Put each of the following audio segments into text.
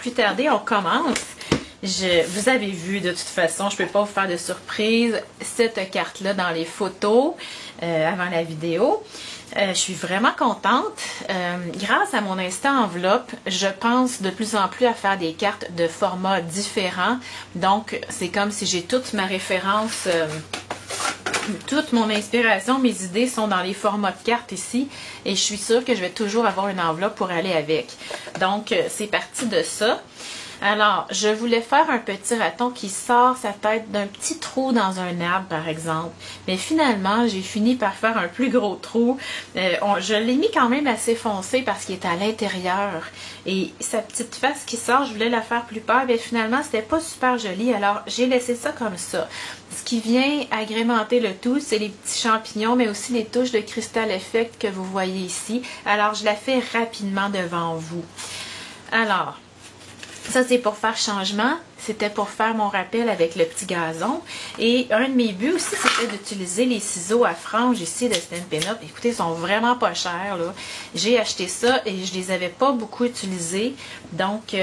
plus tarder, on commence. Vous avez vu de toute façon, je ne peux pas vous faire de surprise, cette carte-là dans les photos avant la vidéo. Je suis vraiment contente. Grâce à mon instant enveloppe, je pense de plus en plus à faire des cartes de formats différents. Donc, c'est comme si j'ai toute ma référence, toute mon inspiration, mes idées sont dans les formats de cartes ici. Et je suis sûre que je vais toujours avoir une enveloppe pour aller avec. Donc, c'est parti de ça. Alors, je voulais faire un petit raton qui sort sa tête d'un petit trou dans un arbre, par exemple. Mais finalement, j'ai fini par faire un plus gros trou. Je l'ai mis quand même assez foncé parce qu'il est à l'intérieur. Et sa petite face qui sort, je voulais la faire plus pâle, mais finalement, c'était pas super joli. Alors, j'ai laissé ça comme ça. Ce qui vient agrémenter le tout, c'est les petits champignons, mais aussi les touches de Crystal Effect que vous voyez ici. Alors, je la fais rapidement devant vous. Alors, ça, c'est pour faire changement. C'était pour faire mon rappel avec le petit gazon. Et un de mes buts aussi, c'était d'utiliser les ciseaux à franges ici de Stampin' Up. Écoutez, ils sont vraiment pas chers, là. J'ai acheté ça et je les avais pas beaucoup utilisés. Donc,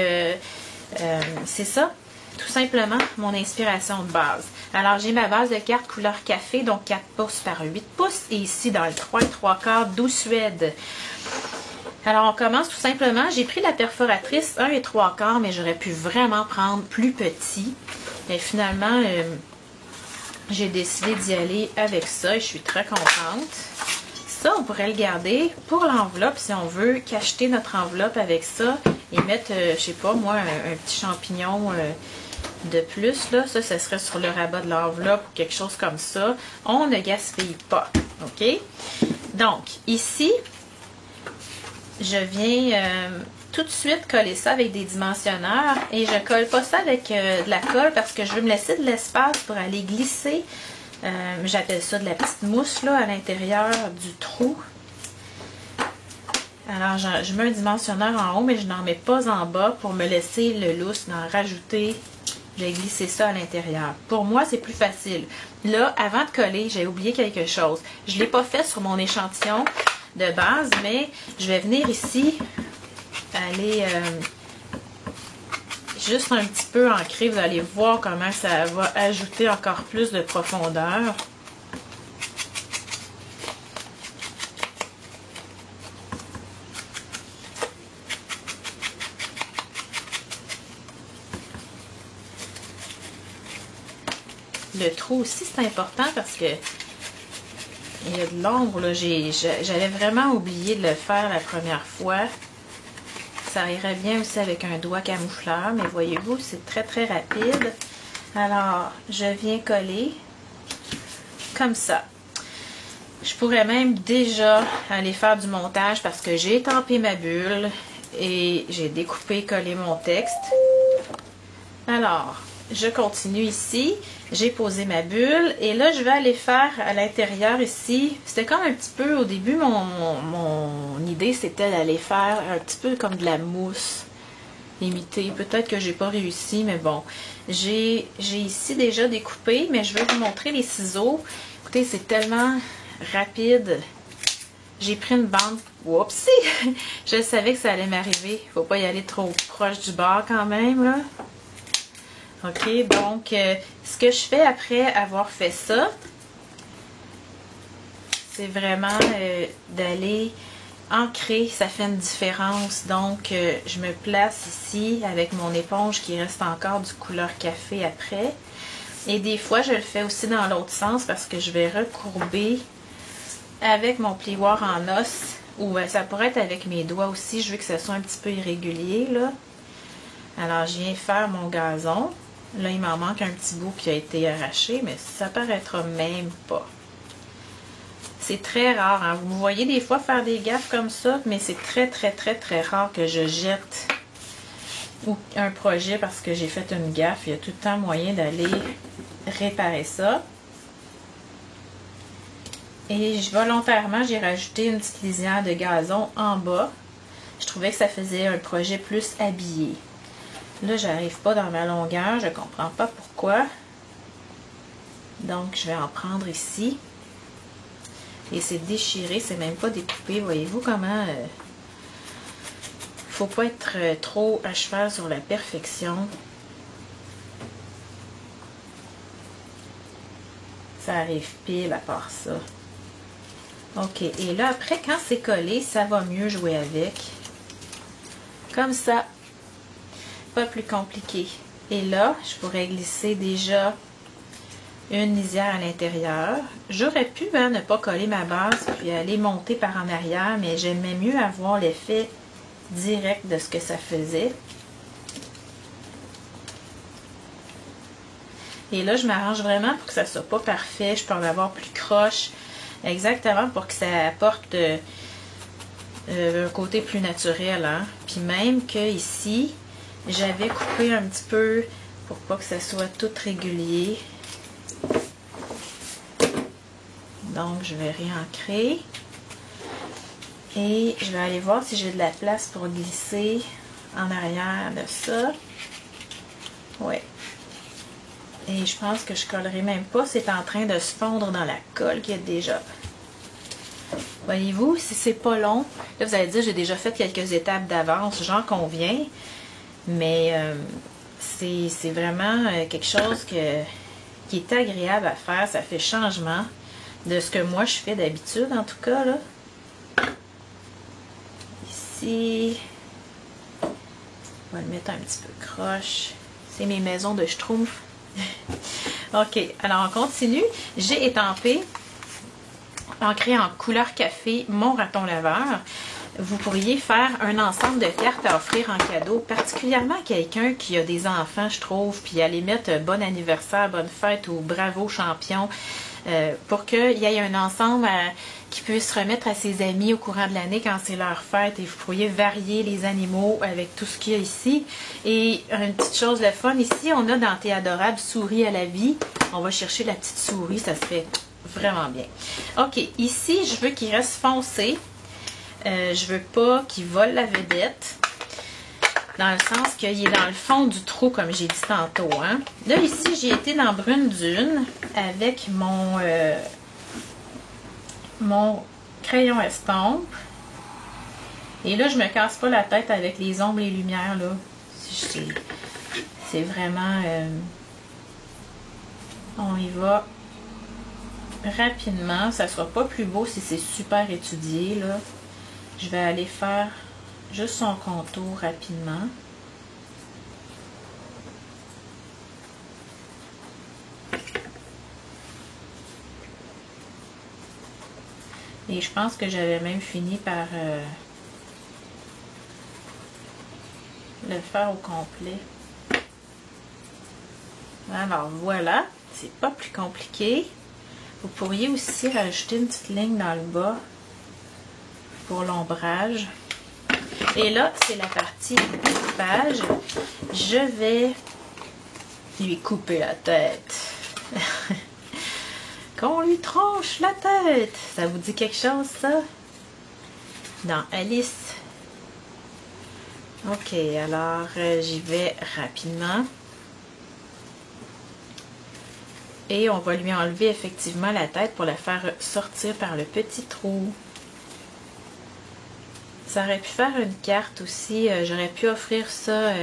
c'est ça, tout simplement, mon inspiration de base. Alors, j'ai ma base de cartes couleur café, donc 4 pouces par 8 pouces. Et ici, dans le 3 3/4 Doux Suède. Alors, on commence tout simplement. J'ai pris la perforatrice 1 3/4, mais j'aurais pu vraiment prendre plus petit. Et finalement, j'ai décidé d'y aller avec ça et je suis très contente. Ça, on pourrait le garder pour l'enveloppe si on veut cacheter notre enveloppe avec ça et mettre, je sais pas moi, un petit champignon de plus. Là, ça serait sur le rabat de l'enveloppe ou quelque chose comme ça. On ne gaspille pas. OK? Donc, ici, je viens tout de suite coller ça avec des dimensionneurs et je colle pas ça avec de la colle parce que je veux me laisser de l'espace pour aller glisser. J'appelle ça de la petite mousse là à l'intérieur du trou. Alors je mets un dimensionneur en haut mais je n'en mets pas en bas pour me laisser le lousse d'en rajouter. Je vais glisser ça à l'intérieur. Pour moi, c'est plus facile. Là, avant de coller, j'ai oublié quelque chose. Je ne l'ai pas fait sur mon échantillon de base, mais je vais venir ici, aller juste un petit peu ancrer. Vous allez voir comment ça va ajouter encore plus de profondeur. Le trou aussi, c'est important parce que il y a de l'ombre, là. J'avais vraiment oublié de le faire la première fois. Ça irait bien aussi avec un doigt camoufleur, mais voyez-vous, c'est très très rapide. Alors, je viens coller comme ça. Je pourrais même déjà aller faire du montage parce que j'ai étampé ma bulle et j'ai découpé, collé mon texte. Alors, je continue ici. J'ai posé ma bulle et là, je vais aller faire à l'intérieur ici. C'était comme un petit peu, au début, mon idée, c'était d'aller faire un petit peu comme de la mousse imiter. Peut-être que j'ai pas réussi, mais bon. J'ai ici déjà découpé, mais je vais vous montrer les ciseaux. Écoutez, c'est tellement rapide. J'ai pris une bande. Whoopsie! Je savais que ça allait m'arriver. Faut pas y aller trop proche du bord quand même, là. OK, donc, ce que je fais après avoir fait ça, c'est vraiment d'aller ancrer. Ça fait une différence. Donc, je me place ici avec mon éponge qui reste encore du couleur café après. Et des fois, je le fais aussi dans l'autre sens parce que je vais recourber avec mon plioir en os. Ou ça pourrait être avec mes doigts aussi. Je veux que ça soit un petit peu irrégulier, là. Alors, je viens faire mon gazon. Là, il m'en manque un petit bout qui a été arraché, mais ça paraîtra même pas. C'est très rare, hein? Vous me voyez des fois faire des gaffes comme ça, mais c'est très, très, très, très rare que je jette un projet parce que j'ai fait une gaffe. Il y a tout le temps moyen d'aller réparer ça. Et volontairement, j'ai rajouté une petite lisière de gazon en bas. Je trouvais que ça faisait un projet plus habillé. Là, j'arrive pas dans ma longueur, je comprends pas pourquoi. Donc, je vais en prendre ici. Et c'est déchiré, c'est même pas découpé. Voyez-vous comment faut pas être trop à cheval sur la perfection. Ça arrive pile à part ça. OK, et là, après, quand c'est collé, ça va mieux jouer avec. Comme ça. Pas plus compliqué. Et là, je pourrais glisser déjà une lisière à l'intérieur. J'aurais pu ne pas coller ma base puis aller monter par en arrière, mais j'aimais mieux avoir l'effet direct de ce que ça faisait. Et là, je m'arrange vraiment pour que ça soit pas parfait. Je peux en avoir plus croche. Exactement pour que ça apporte un côté plus naturel. Hein? Puis même que ici, j'avais coupé un petit peu pour pas que ça soit tout régulier. Donc, je vais réancrer. Et je vais aller voir si j'ai de la place pour glisser en arrière de ça. Ouais. Et je pense que je collerai même pas. C'est en train de se fondre dans la colle qu'il y a déjà. Voyez-vous, si c'est pas long, là vous allez dire j'ai déjà fait quelques étapes d'avance, j'en conviens. Mais c'est vraiment quelque chose qui est agréable à faire. Ça fait changement de ce que moi je fais d'habitude en tout cas. Là. Ici, on va le mettre un petit peu croche. C'est mes maisons de Schtroumpf. OK, alors on continue. J'ai étampé, ancré en couleur café, mon raton laveur. Vous pourriez faire un ensemble de cartes à offrir en cadeau, particulièrement à quelqu'un qui a des enfants, je trouve, puis aller mettre bon anniversaire, bonne fête ou bravo champion, pour qu'il y ait un ensemble qui puisse remettre à ses amis au courant de l'année quand c'est leur fête. Et vous pourriez varier les animaux avec tout ce qu'il y a ici. Et une petite chose, le fun, ici, on a dans T'es adorable, souris à la vie. On va chercher la petite souris, ça se fait vraiment bien. OK, ici, je veux qu'il reste foncé. Je veux pas qu'il vole la vedette. Dans le sens qu'il est dans le fond du trou, comme j'ai dit tantôt. Hein. Là, ici, j'ai été dans Brune Dune avec mon crayon estompe. Et là, je me casse pas la tête avec les ombres et les lumières. Là. C'est vraiment... on y va rapidement. Ça sera pas plus beau si c'est super étudié. Là. Je vais aller faire juste son contour rapidement. Et je pense que j'avais même fini par le faire au complet. Alors voilà, c'est pas plus compliqué. Vous pourriez aussi rajouter une petite ligne dans le bas pour l'ombrage. Et là, c'est la partie découpage. Je vais lui couper la tête. Qu'on lui tranche la tête. Ça vous dit quelque chose, ça? Dans Alice. OK, alors j'y vais rapidement. Et on va lui enlever effectivement la tête pour la faire sortir par le petit trou. Ça aurait pu faire une carte aussi. J'aurais pu offrir ça,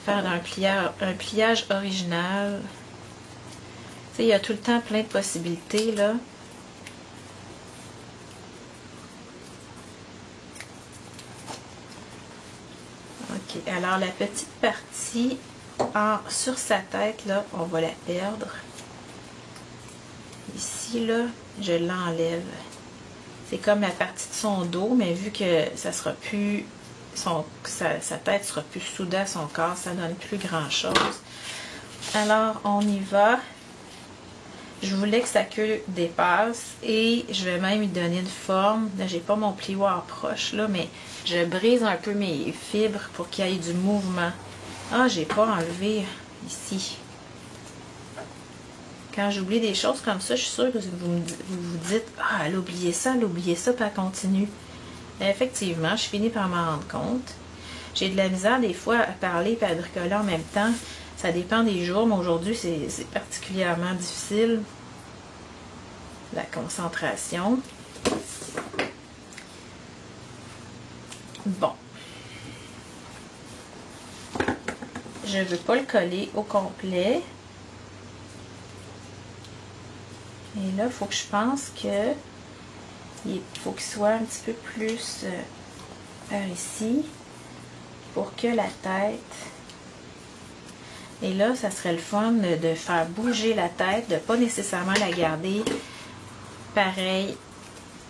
faire un pliage original. Tu sais, il y a tout le temps plein de possibilités, là. OK, alors la petite partie sur sa tête, là, on va la perdre. Ici, là, je l'enlève. C'est comme la partie de son dos, mais vu que ça sera plus... sa tête sera plus soudée à son corps, ça donne plus grand-chose. Alors, on y va. Je voulais que sa queue dépasse et je vais même lui donner une forme. Là, j'ai pas mon plioir proche, là, mais je brise un peu mes fibres pour qu'il y ait du mouvement. Ah, j'ai pas enlevé ici. Quand j'oublie des choses comme ça, je suis sûre que vous vous dites « Ah, elle a oublié ça, puis elle continue. » Effectivement, je finis par m'en rendre compte. J'ai de la misère des fois à parler et à bricoler en même temps. Ça dépend des jours, mais aujourd'hui, c'est particulièrement difficile. La concentration. Bon. je ne veux pas le coller au complet. Et là, il faut que je pense que il faut qu'il soit un petit peu plus par ici pour que la tête... Et là, ça serait le fun de faire bouger la tête, de ne pas nécessairement la garder pareil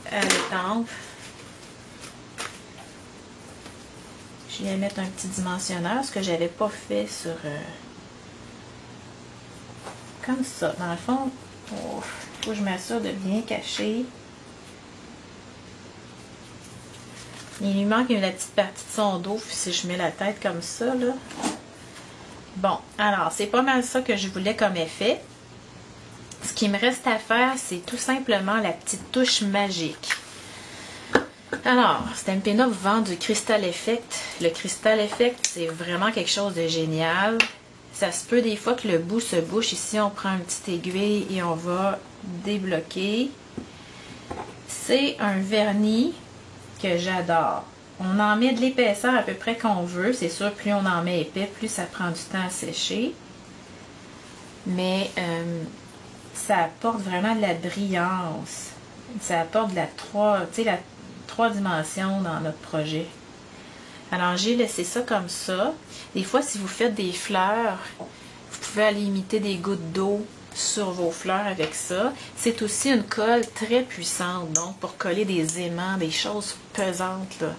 à l'étampe. Je viens mettre un petit dimensionneur, ce que j'avais pas fait sur... comme ça. Dans le fond, il faut que je m'assure de bien cacher. Il lui manque la petite partie de son dos si je mets la tête comme ça, là. Bon, alors, c'est pas mal ça que je voulais comme effet. Ce qui me reste à faire, c'est tout simplement la petite touche magique. Alors, Stampin' Up vend du Crystal Effect. Le Crystal Effect, c'est vraiment quelque chose de génial. Ça se peut des fois que le bout se bouche. Ici, on prend une petite aiguille et on va débloquer. C'est un vernis que j'adore. On en met de l'épaisseur à peu près qu'on veut. C'est sûr, plus on en met épais, plus ça prend du temps à sécher. Mais ça apporte vraiment de la brillance. Ça apporte de la 3 dimensions dans notre projet. Alors, j'ai laissé ça comme ça. Des fois, si vous faites des fleurs, vous pouvez aller imiter des gouttes d'eau sur vos fleurs avec ça. C'est aussi une colle très puissante, donc pour coller des aimants, des choses pesantes, là.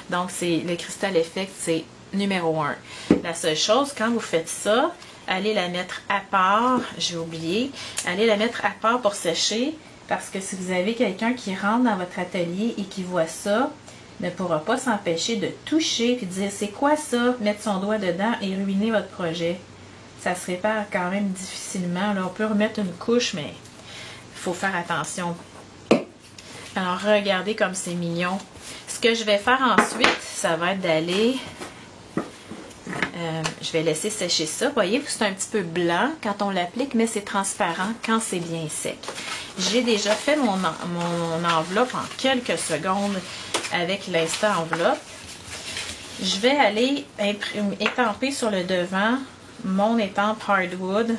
Donc, le Crystal Effect, c'est numéro 1. La seule chose, quand vous faites ça, allez la mettre à part, j'ai oublié, allez la mettre à part pour sécher, parce que si vous avez quelqu'un qui rentre dans votre atelier et qui voit ça, ne pourra pas s'empêcher de toucher et de dire c'est quoi ça, mettre son doigt dedans et ruiner votre projet. Ça se répare quand même difficilement. Là, on peut remettre une couche, mais il faut faire attention. Alors, regardez comme c'est mignon. Ce que je vais faire ensuite, ça va être d'aller... je vais laisser sécher ça. Vous voyez, c'est un petit peu blanc quand on l'applique, mais c'est transparent quand c'est bien sec. J'ai déjà fait mon enveloppe en quelques secondes avec l'instant enveloppe. Je vais aller étamper sur le devant mon étampe hardwood.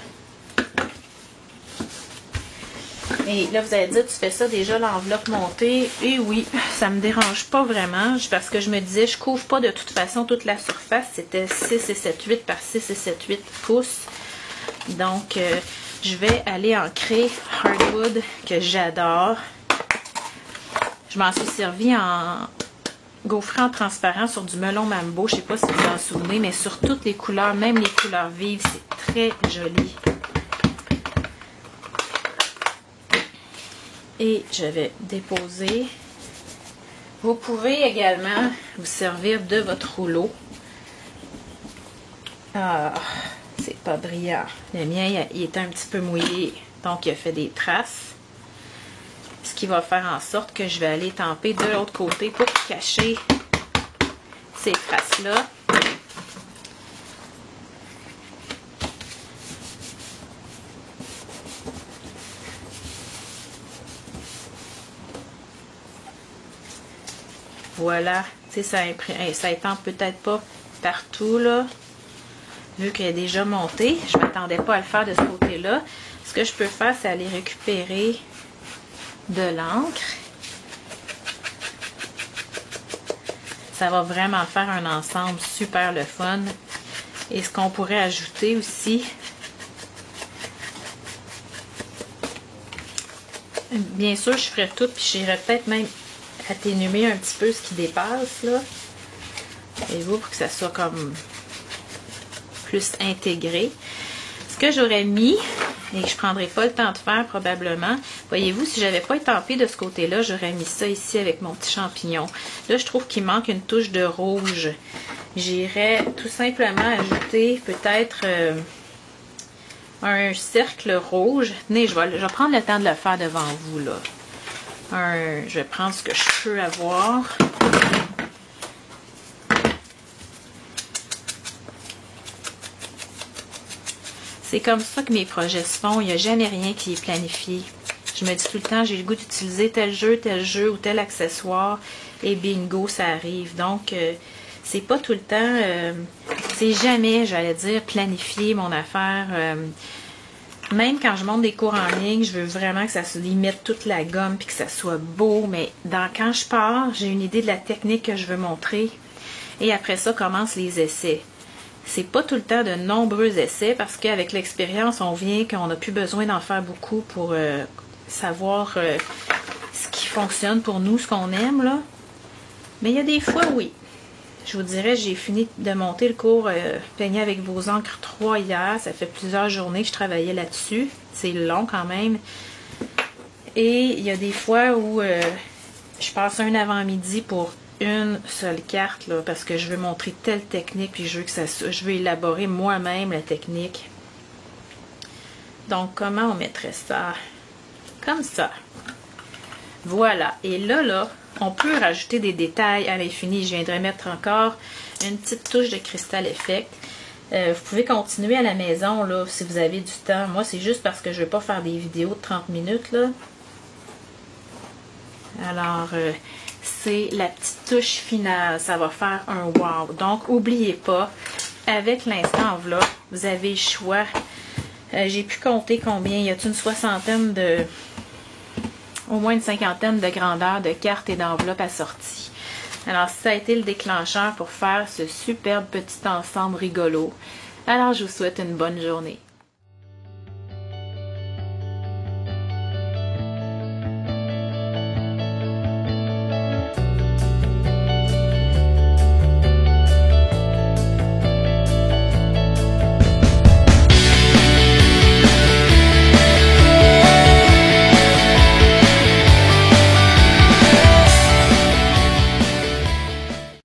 Et là, vous allez dire, tu fais ça déjà l'enveloppe montée. Et oui, ça me dérange pas vraiment. Parce que je me disais, je couvre pas de toute façon toute la surface. C'était 6 et 7, 8 par 6 et 7, 8 pouces. Donc, je vais aller ancrer hardwood que j'adore. Je m'en suis servi en gaufré en transparent sur du melon mambo. Je sais pas si vous vous en souvenez, mais sur toutes les couleurs, même les couleurs vives, c'est très joli. Et je vais déposer. Vous pouvez également vous servir de votre rouleau. Ah, c'est pas brillant. Le mien, il est un petit peu mouillé, donc il a fait des traces. Ce qui va faire en sorte que je vais aller tamper de l'autre côté pour cacher ces traces-là. Voilà, tu sais, ça étend peut-être pas partout, là, vu qu'elle est déjà montée. Je ne m'attendais pas à le faire de ce côté-là. Ce que je peux faire, c'est aller récupérer de l'encre. Ça va vraiment faire un ensemble super le fun. Et ce qu'on pourrait ajouter aussi, bien sûr, je ferai tout, puis j'irai peut-être même atténuer un petit peu ce qui dépasse, là. Et vous, pour que ça soit comme plus intégré. Ce que j'aurais mis, et que je ne prendrai pas le temps de faire probablement, voyez-vous, si j'avais pas étampé de ce côté-là, j'aurais mis ça ici avec mon petit champignon. Là, je trouve qu'il manque une touche de rouge. J'irais tout simplement ajouter peut-être un cercle rouge. Tenez, je vais prendre le temps de le faire devant vous, là. Je vais prendre ce que je peux avoir. C'est comme ça que mes projets se font. Il n'y a jamais rien qui est planifié. Je me dis tout le temps, j'ai le goût d'utiliser tel jeu ou tel accessoire. Et bingo, ça arrive. Donc, c'est pas tout le temps, c'est jamais, j'allais dire, planifier mon affaire. Même quand je monte des cours en ligne, je veux vraiment que ça se limite toute la gomme puis que ça soit beau. Mais quand je pars, j'ai une idée de la technique que je veux montrer. Et après ça, commencent les essais. C'est pas tout le temps de nombreux essais parce qu'avec l'expérience, on vient qu'on n'a plus besoin d'en faire beaucoup pour savoir ce qui fonctionne pour nous, ce qu'on aime, là. Mais il y a des fois, oui. Je vous dirais, j'ai fini de monter le cours Peigner avec vos encres 3 hier. Ça fait plusieurs journées que je travaillais là-dessus. C'est long quand même. Et il y a des fois où je passe un avant-midi pour une seule carte, là, parce que je veux montrer telle technique, puis je veux élaborer moi-même la technique. Donc, comment on mettrait ça? Comme ça. Voilà. Et là, on peut rajouter des détails à l'infini. Je viendrai mettre encore une petite touche de Crystal Effect. Vous pouvez continuer à la maison, là, si vous avez du temps. Moi, c'est juste parce que je ne veux pas faire des vidéos de 30 minutes, là. Alors, c'est la petite touche finale. Ça va faire un wow. Donc, n'oubliez pas, avec l'instant enveloppe, vous avez le choix. J'ai pu compter combien. Y a une soixantaine de... au moins une cinquantaine de grandeurs de cartes et d'enveloppes assorties. Alors, ça a été le déclencheur pour faire ce superbe petit ensemble rigolo. Alors, je vous souhaite une bonne journée.